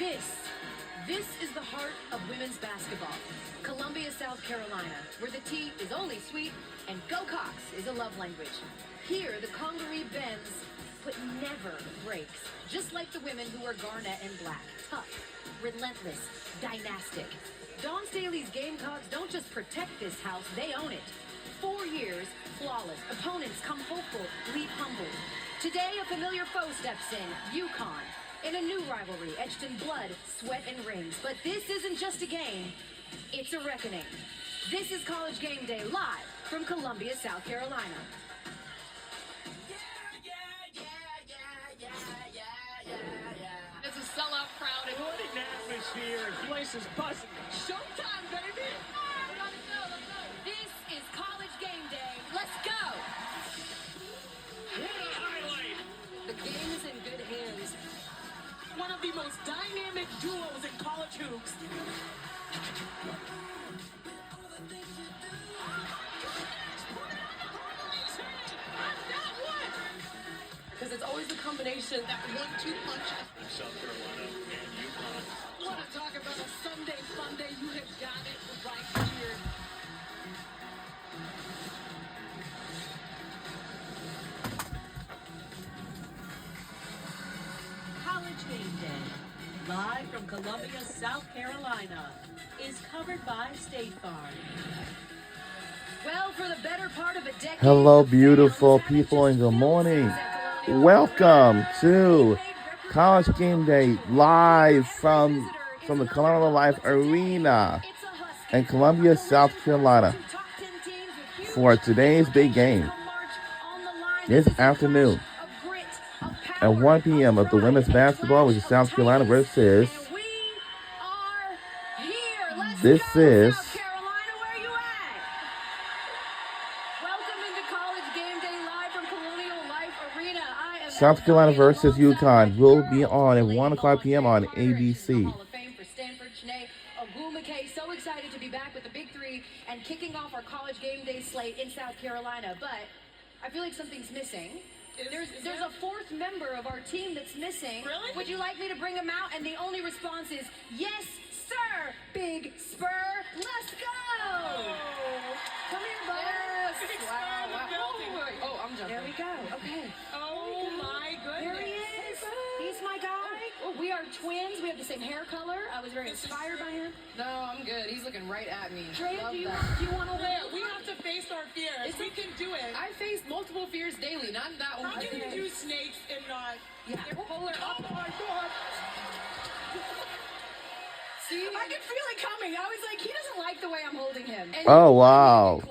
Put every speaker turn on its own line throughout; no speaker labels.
This is the heart of women's basketball. Columbia, South Carolina, where the tea is only sweet and Go Cox is a love language. Here, the Congaree bends, but never breaks. Just like the women who are garnet and black. Tough, relentless, dynastic. Dawn Staley's Gamecocks don't just protect this house, they own it. 4 years, flawless. Opponents come hopeful, leave humbled. Today, a familiar foe steps in, UConn. In a new rivalry, etched in blood, sweat, and rings. But this isn't just a game, it's a reckoning. This is College Game Day live from Columbia, South Carolina.
It's a sellout crowd, and what an atmosphere. The place is buzzing. Showtime, baby!
Let's go. This is College Game Day. Let's go!
What a highlight!
The game is in good hands.
One of the most dynamic duos in college hoops.
Because it's always the combination, that 1-2 punch.
South Carolina and UConn.
Want to talk about a Sunday fun day? You have got it right here.
College Game Day, live from Columbia, South Carolina, is covered by State Farm.
Well, for the better part of a decade.
Hello, beautiful people, and good morning. Welcome to College Game Day live from the Colorado Life Arena in Columbia, South Carolina for today's big game this afternoon at 1 p.m. of the women's basketball, which is South Carolina versus this is South Carolina versus UConn will be on at 1 o'clock p.m. on ABC.
So excited to be back with the Big Three and kicking off our College Game Day slate in South Carolina, but I feel like something's missing. There's a fourth member of our team that's missing.
Really?
Would you like me to bring him out? And the only response is, yes, sir, Big Spur. Let's go!
Oh.
Come here, bud.
Yes, Big Spur in the building.
Oh, I'm jumping. There we go. Okay.
Oh my goodness.
There he is. He's my guy. We are twins. We have the same hair color. I was very inspired by him.
No, I'm good. He's looking right at me.
Drea,
Love
do you
that.
want to
There, we have to face our fears. We can do it.
I face multiple fears daily, not that one.
How can you do snakes and not?
Yeah.
They're polar. Oh my God.
See, I can feel it coming. I was like, he doesn't like the way I'm holding him. And
Oh, wow.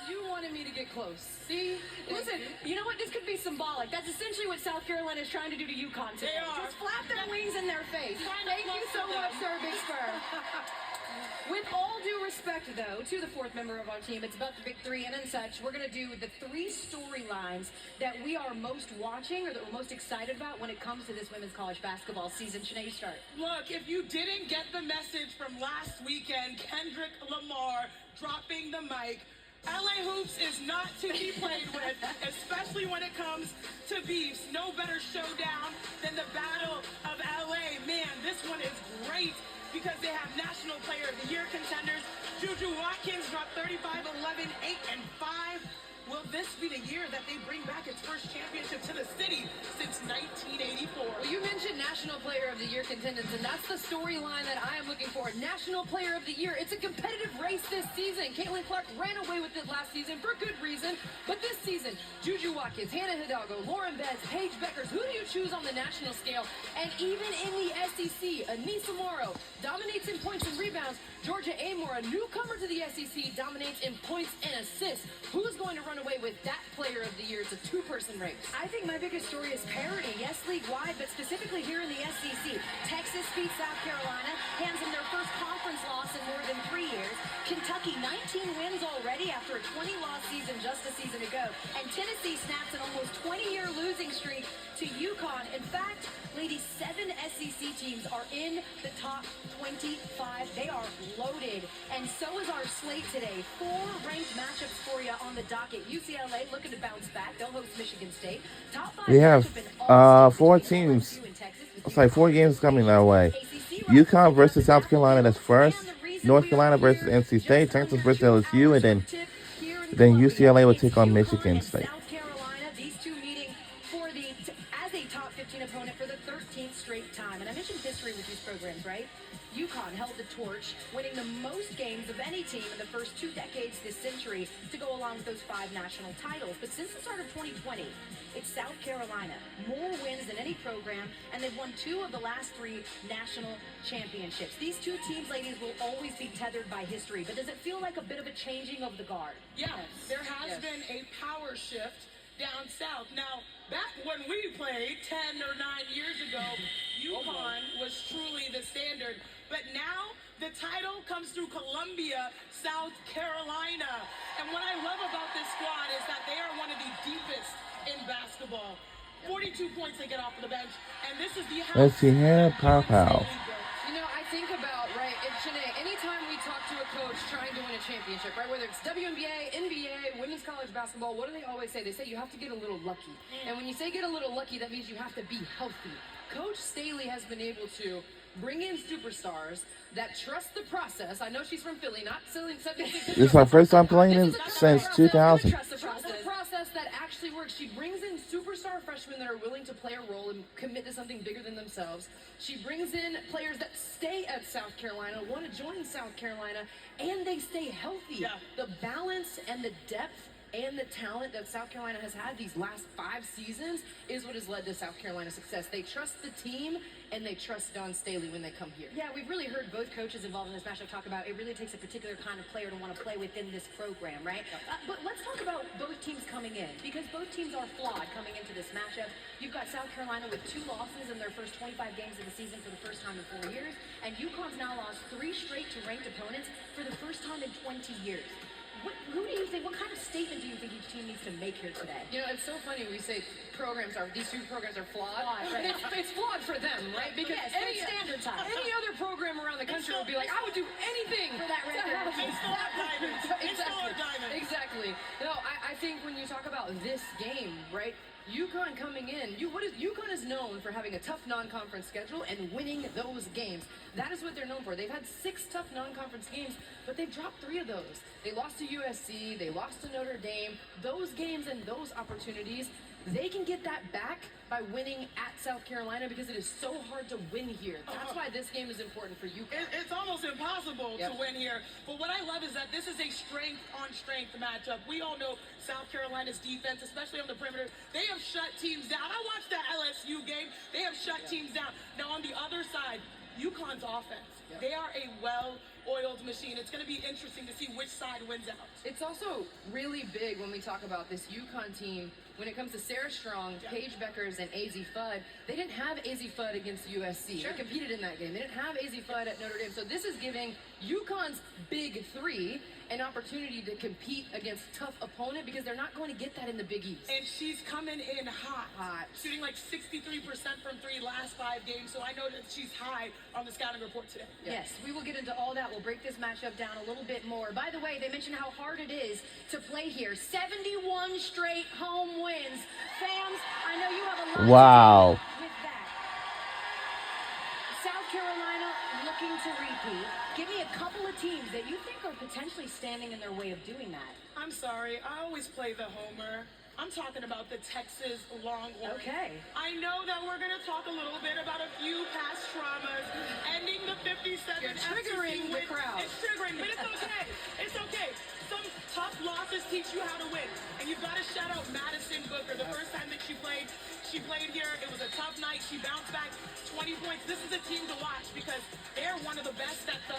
You wanted me to get close. See?
Listen, you know what? This could be symbolic. That's essentially what South Carolina is trying to do to UConn today.
They are.
Just flap their wings in their face.
Thank
Thank you so much, sir, Big Spur. With all due respect, though, to the fourth member of our team, it's about the Big Three and such. We're going to do the 3 storylines that we are most watching or that we're most excited about when it comes to this women's college basketball season. Sinead, you start.
Look, if you didn't get the message from last weekend, Kendrick Lamar dropping the mic, LA Hoops is not to be played with, especially when it comes to beefs. No better showdown than the Battle of LA. Man, this one is great because they have National Player of the Year contenders. Juju Watkins dropped 35, 11, 8, and 5. Will this be the year that they bring back its first championship to the city since 1984?
Well, you mentioned National Player of the Year contenders, and that's the storyline that I am looking for. National Player of the Year. It's a competitive race this season. Caitlin Clark ran away with it last season for good reason, but this season, Juju Watkins, Hannah Hidalgo, Lauren Betts, Paige Beckers, who do you choose on the national scale? And even in the SEC, Anissa Morrow dominates in points and rebounds. Georgia Amore, a newcomer to the SEC, dominates in points and assists. Who's going to run away with that Player of the Year? It's a 2-person race.
I think my biggest story is parity. Yes, league-wide, but specifically here in the SEC. Texas beats South Carolina, hands them their first conference loss in more than 3 years. Kentucky, 19 wins already after a 20-loss season just a season ago. And Tennessee snaps an almost 20-year losing streak to UConn. In fact, ladies, 7 SEC teams are in the top 25. They are loaded. And so is our slate today. 4 ranked matchups for you on the docket. UCLA looking to bounce back. They'll host Michigan State. Top 5
We have
matchup in all
4
states.
teams.
In Texas with
It's like 4 games coming our way.
ACC
UConn versus South Carolina. That's first. North Carolina versus NC State. Texas versus LSU, and then UCLA will take on Michigan State.
South Carolina, these two meeting as a top 15 opponent for the 13th straight time. And I mentioned history with these programs, right? UConn held the torch, winning the most games of any team in the first 2 decades this century to go along with those 5 national titles. But since the start of 2020, it's South Carolina. More wins than any program, and they've won 2 of the last 3 national championships. These two teams, ladies, will always be tethered by history. But does it feel like a bit of a changing of the guard?
Yeah, there has been a power shift down south. Now, back when we played 10 or 9 years ago, UConn was truly the standard. But now, the title comes through Columbia, South Carolina. And what I love about this squad is that they are one of the deepest in basketball. 42 points they get off of the bench. And this is the house.
Let's see here, pow.
You know, I think about, right, Shanae, anytime we talk to a coach trying to win a championship, right, whether it's WNBA, NBA, women's college basketball, what do they always say? They say you have to get a little lucky. And when you say get a little lucky, that means you have to be healthy. Coach Staley has been able to bring in superstars that trust the process. I know she's from Philly, not silly.
This is my first time playing it since 2000.
Trust the process that actually works. She brings in superstar freshmen that are willing to play a role and commit to something bigger than themselves. She brings in players that stay at South Carolina, want to join South Carolina, and they stay healthy.
Yeah.
The balance and the depth and the talent that South Carolina has had these last 5 seasons is what has led to South Carolina's success. They trust the team, and they trust Dawn Staley when they come here.
Yeah, we've really heard both coaches involved in this matchup talk about it really takes a particular kind of player to want to play within this program, right? But let's talk about both teams coming in, because both teams are flawed coming into this matchup. You've got South Carolina with 2 losses in their first 25 games of the season for the first time in 4 years, and UConn's now lost 3 straight to ranked opponents for the first time in 20 years. Who do you think, what kind of statement do you think each team needs to make here today?
You know, it's so funny we say these 2 programs are flawed.
Right.
It's flawed for them, right? Because
any standard time.
any other program around the country would be like, I would do anything
For that record.
Exactly. No, I think when you talk about this game, right? UConn coming in, UConn is known for having a tough non-conference schedule and winning those games. That is what they're known for. They've had 6 tough non-conference games, but they've dropped 3 of those. They lost to USC, they lost to Notre Dame. Those games and those opportunities, they can get that back by winning at South Carolina because it is so hard to win here. That's why this game is important for UConn.
It's almost impossible to win here. But what I love is that this is a strength-on-strength matchup. We all know South Carolina's defense, especially on the perimeter, they have shut teams down. I watched that LSU game. They have shut teams down. Now, on the other side, UConn's offense. They are a well-oiled machine. It's going to be interesting to see which side wins out.
It's also really big when we talk about this UConn team. When it comes to Sarah Strong, Paige Beckers, and AZ Fudd, they didn't have AZ Fudd against USC. They competed in that game. They didn't have AZ Fudd at Notre Dame. So this is giving UConn's big 3 an opportunity to compete against tough opponent because they're not going to get that in the Big East.
And she's coming in hot. Shooting like 63% from 3 last 5 games. So I know that she's high on the scouting report today.
Yes, we will get into all that. We'll break this matchup down a little bit more. By the way, they mentioned how hard it is to play here. 71 straight home wins. Fams, I know you have a lot
Wow.
to do with that. South Carolina looking to repeat. Give me a couple of teams that you think are potentially standing in their way of doing that.
I'm sorry. I always play the homer. I'm talking about the Texas Longhorns.
Okay.
I know that we're going to talk a little bit about a few past traumas, ending the 57
You're triggering the crowd.
It's triggering, but it's okay. It's okay. Some tough losses teach you how to win. And you've got to shout out Madison Booker. The first time that she played here. It was a tough night. She bounced back 20 points. This is a team to watch because they're one of the best at the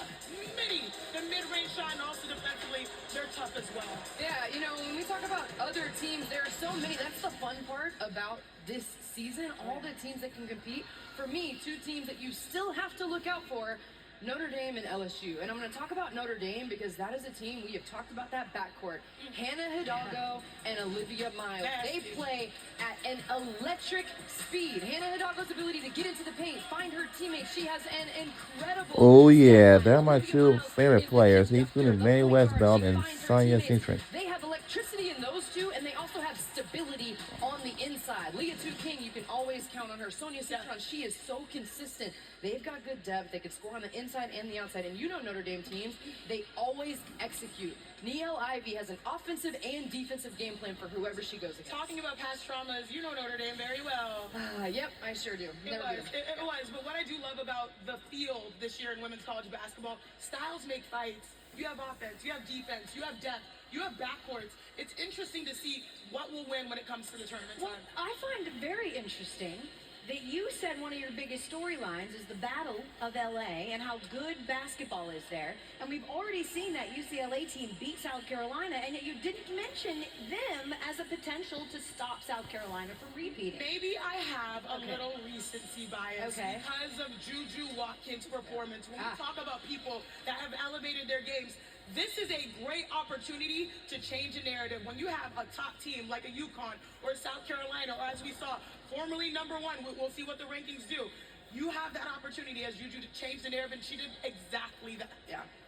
mid-range shot, and also defensively, they're tough as well.
Yeah, you know, when we talk about other teams, there are so many. That's the fun part about this season, all the teams that can compete. For me, 2 teams that you still have to look out for, Notre Dame and LSU. And I'm going to talk about Notre Dame because that is a team, we have talked about that backcourt. Hannah Hidalgo and Olivia Miles. They play at an electric speed. Hannah Hidalgo's ability to get into the paint, find her teammates. She has an incredible...
Oh, yeah. They're my 2 favorite players, including Mae Westbelt and Sonia Citrin.
They have electricity in those 2, and they also have stability ability on the inside. Leah King, you can always count on her. Sonia Citron, she is so consistent. They've got good depth. They can score on the inside and the outside. And you know Notre Dame teams, they always execute. Niele Ivey has an offensive and defensive game plan for whoever she goes against.
Talking about past traumas, you know Notre Dame very well.
Yep, I sure do.
It was. But what I do love about the field this year in women's college basketball, styles make fights. You have offense, you have defense, you have depth, you have backcourts. It's interesting to see what will win when it comes to the tournament
Well,
time.
I find it very interesting that you said one of your biggest storylines is the Battle of LA and how good basketball is there. And we've already seen that UCLA team beat South Carolina, and yet you didn't mention them as a potential to stop South Carolina from repeating.
Maybe I have a little recency bias because of Juju Watkins' performance. When we talk about people that have elevated their games, this is a great opportunity to change a narrative. When you have a top team like a UConn or South Carolina, or as we saw, formerly #1, we'll see what the rankings do. You have that opportunity as Juju to change the narrative, and she did exactly that.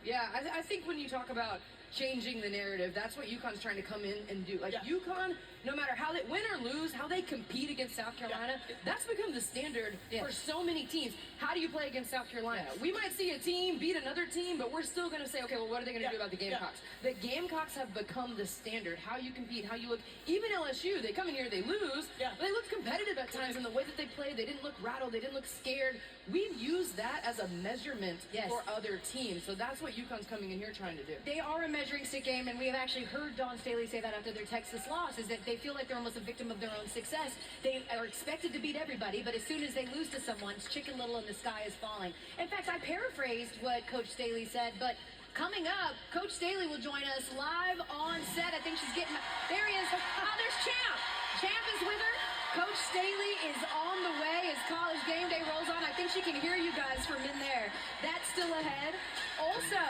Yeah, I think when you talk about changing the narrative, that's what UConn's trying to come in and do. Like UConn, no matter how they win or lose, how they compete against South Carolina, that's become the standard for so many teams. How do you play against South Carolina? We might see a team beat another team, but we're still going to say, okay, well, what are they going to do about the Gamecocks? The Gamecocks have become the standard. How you compete, how you look. Even LSU, they come in here, they lose. They looked competitive at times in the way that they played. They didn't look rattled. They didn't look scared. We've used that as a measurement for other teams. So that's what UConn's coming in here trying to do.
They are a measuring stick game, and we have actually heard Dawn Staley say that after their Texas loss, is that they feel like they're almost a victim of their own success. They are expected to beat everybody, but as soon as they lose to someone, it's Chicken Little and the sky is falling. In fact, I paraphrased what Coach Staley said, but coming up, Coach Staley will join us live on set. I think she's getting... There he is. Oh, there's Champ. Champ is with her. Coach Staley is on the way as College Game Day rolls on. I think she can hear you guys from in there. That's still ahead. Also,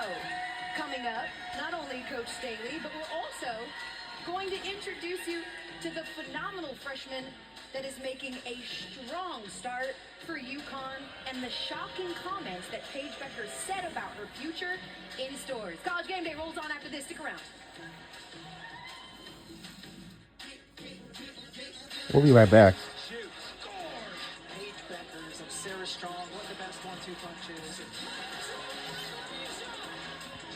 coming up, not only Coach Staley, but we're also going to introduce you to the phenomenal freshman that is making a strong start for UConn and the shocking comments that Paige Becker said about her future in stores. College Game Day rolls on after this. Stick around.
We'll be right back.
Paige Beckers of Sarah Strong, one of the best 1-2 punches.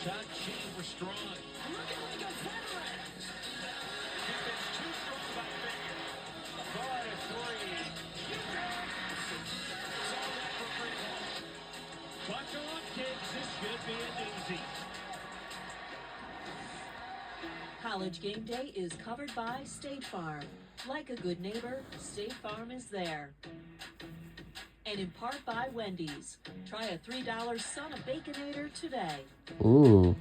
Shot chain for Strong. Looking like a veteran. Defense too strong by Becker. Ball at 3. Saw that for Greenwald. Buckle up, kids. This should be an easy.
College Game Day is covered by State Farm. Like a good neighbor, State Farm is there. And in part by Wendy's. Try a $3 Son of Baconator today.
Ooh.